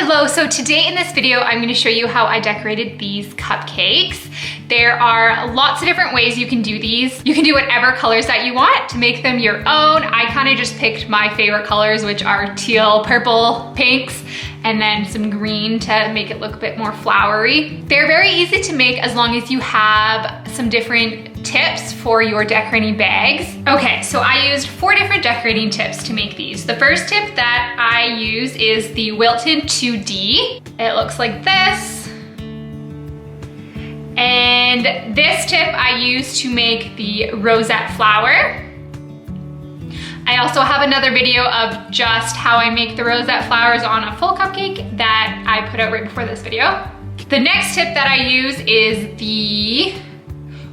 Hello, so today in this video, I'm going to show you how I decorated these cupcakes. There are lots of different ways you can do these. You can do whatever colors that you want to make them your own. I kind of just picked my favorite colors, which are teal, purple, pinks, and then some green to make it look a bit more flowery. They're very easy to make as long as you have some different tips for your decorating bags. Okay, so I used 4 different decorating tips to make these. The first tip that I use is the Wilton 2D. It looks like this. And this tip I use to make the Rosette flower. I also have another video of just how I make the Rosette flowers on a full cupcake that I put out right before this video. The next tip that I use is the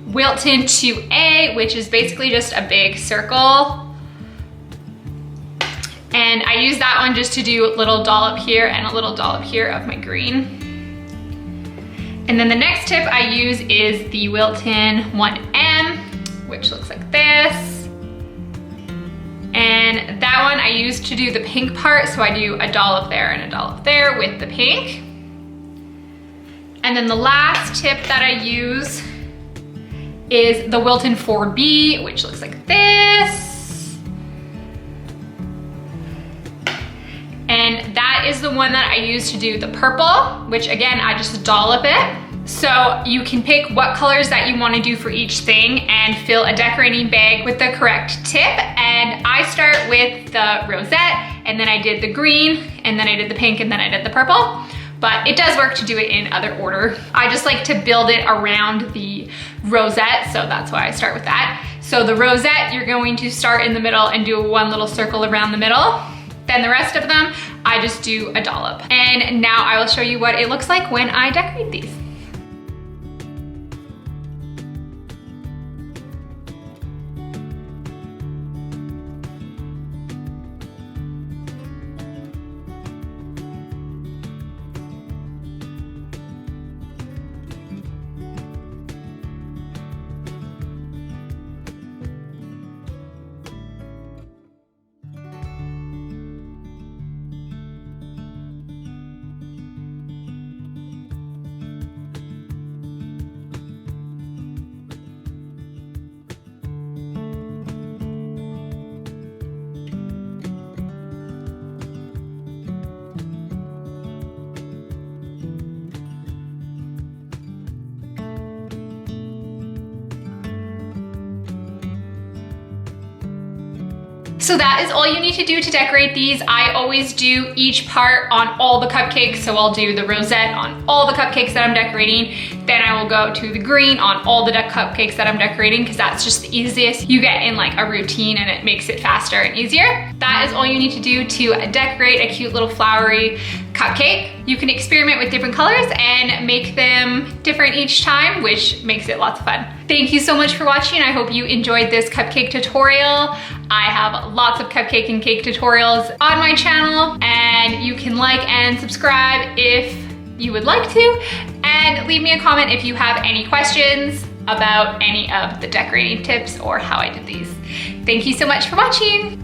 Wilton 2A, which is basically just a big circle. And I use that one just to do a little dollop here and a little dollop here of my green. And then the next tip I use is the Wilton 1M, which looks like this. And that one I use to do the pink part, so I do a dollop there and a dollop there with the pink. And then the last tip that I use is the Wilton 4B, which looks like this. And that is the one that I use to do the purple, which again, I just dollop it. So you can pick what colors that you want to do for each thing and fill a decorating bag with the correct tip. And I start with the Rosette, and then I did the green, and then I did the pink, and then I did the purple. But it does work to do it in other order. I just like to build it around the Rosette, so that's why I start with that. So the Rosette, you're going to start in the middle and do one little circle around the middle. Then the rest of them, I just do a dollop. And now I will show you what it looks like when I decorate these. So that is all you need to do to decorate these. I always do each part on all the cupcakes. So I'll do the Rosette on all the cupcakes that I'm decorating. Then I will go to the green on all the cupcakes that I'm decorating, because that's just the easiest. You get in like a routine and it makes it faster and easier. That is all you need to do to decorate a cute little flowery cupcake. You can experiment with different colors and make them different each time, which makes it lots of fun. Thank you so much for watching. I hope you enjoyed this cupcake tutorial. I have lots of cupcake and cake tutorials on my channel, and you can like and subscribe if you would like to, and leave me a comment if you have any questions about any of the decorating tips or how I did these. Thank you so much for watching.